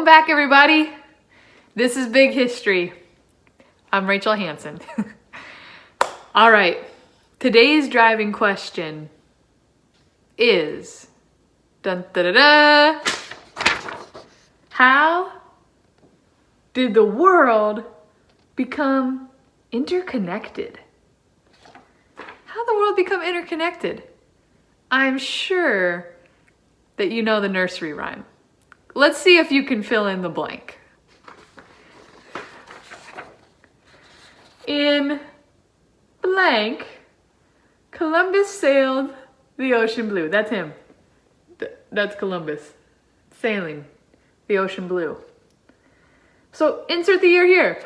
Welcome back, everybody. This is Big History. I'm Rachel Hansen. All right, today's driving question is, dun, da, da, da, how did the world become interconnected? How did the world become interconnected? I'm sure that you know the nursery rhyme. Let's see if you can fill in the blank. In blank, Columbus sailed the ocean blue. That's him. That's Columbus sailing the ocean blue. So insert the year here.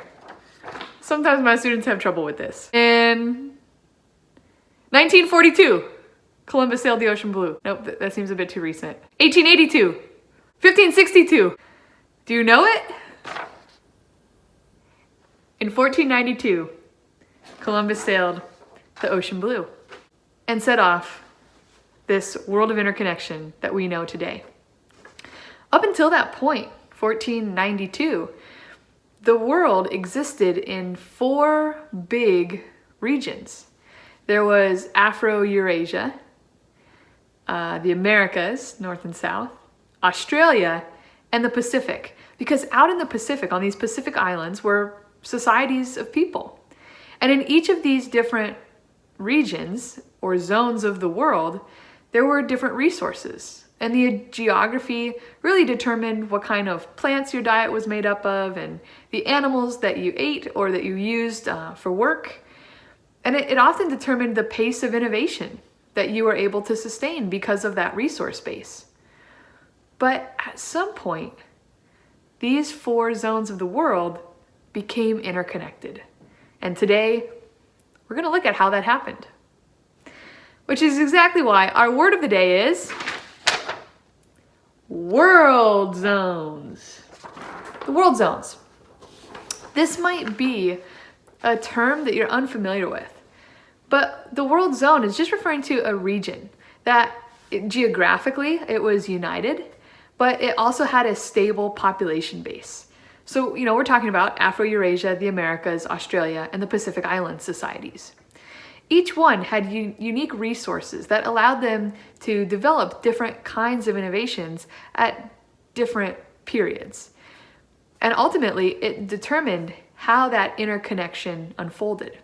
Sometimes my students have trouble with this. In 1942, Columbus sailed the ocean blue. Nope, that seems a bit too recent. 1882. 1562. Do you know it? In 1492, Columbus sailed the ocean blue and set off this world of interconnection that we know today. Up until that point, 1492, the world existed in 4 big regions. There was Afro-Eurasia, the Americas, North and South, Australia, and the Pacific. Because out in the Pacific, on these Pacific islands, were societies of people. And in each of these different regions or zones of the world, there were different resources. And the geography really determined what kind of plants your diet was made up of and the animals that you ate or that you used for work. And it often determined the pace of innovation that you were able to sustain because of that resource base. But at some point, these 4 zones of the world became interconnected. And today, we're going to look at how that happened. Which is exactly why our word of the day is world zones. The world zones. This might be a term that you're unfamiliar with, but the world zone is just referring to a region that geographically it was united, but it also had a stable population base. So, we're talking about Afro-Eurasia, the Americas, Australia, and the Pacific Island societies. Each one had unique resources that allowed them to develop different kinds of innovations at different periods. And ultimately, it determined how that interconnection unfolded.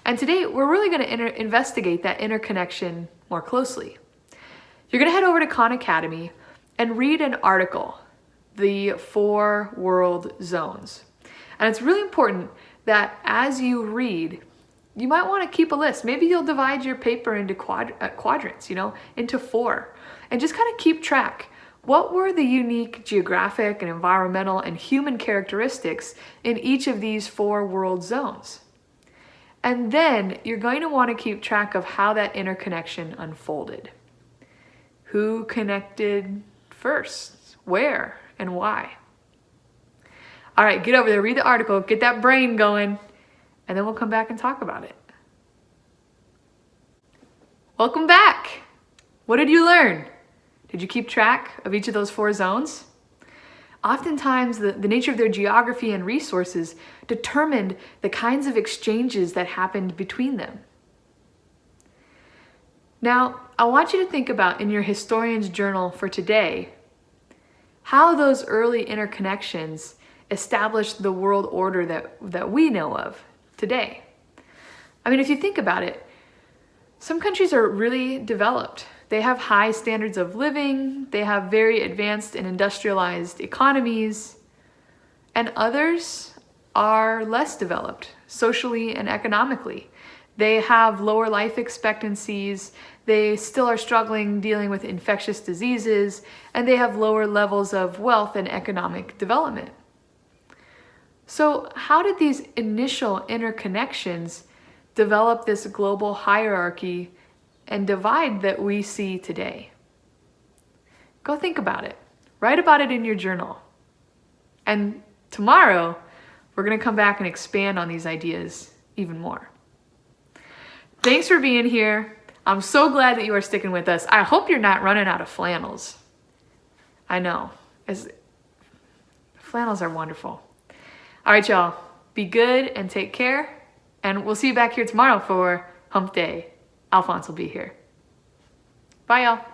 And today, we're really going to investigate that interconnection more closely. You're going to head over to Khan Academy and read an article, The 4 World Zones. And it's really important that as you read, you might want to keep a list. Maybe you'll divide your paper into quadrants, into 4, and just kind of keep track. What were the unique geographic and environmental and human characteristics in each of these 4 world zones? And then you're going to want to keep track of how that interconnection unfolded. Who connected first, where, and why? All right, get over there, read the article, get that brain going, and then we'll come back and talk about it. Welcome back. What did you learn? Did you keep track of each of those 4 zones? Oftentimes, the nature of their geography and resources determined the kinds of exchanges that happened between them. Now, I want you to think about in your historian's journal for today, how those early interconnections established the world order that we know of today. I mean, if you think about it, some countries are really developed. They have high standards of living, they have very advanced and industrialized economies, and others are less developed socially and economically. They have lower life expectancies, they still are struggling dealing with infectious diseases, and they have lower levels of wealth and economic development. So how did these initial interconnections develop this global hierarchy and divide that we see today? Go think about it. Write about it in your journal. And tomorrow, we're going to come back and expand on these ideas even more. Thanks for being here. I'm so glad that you are sticking with us. I hope you're not running out of flannels. I know. Flannels are wonderful. All right, y'all. Be good and take care. And we'll see you back here tomorrow for Hump Day. Alphonse will be here. Bye, y'all.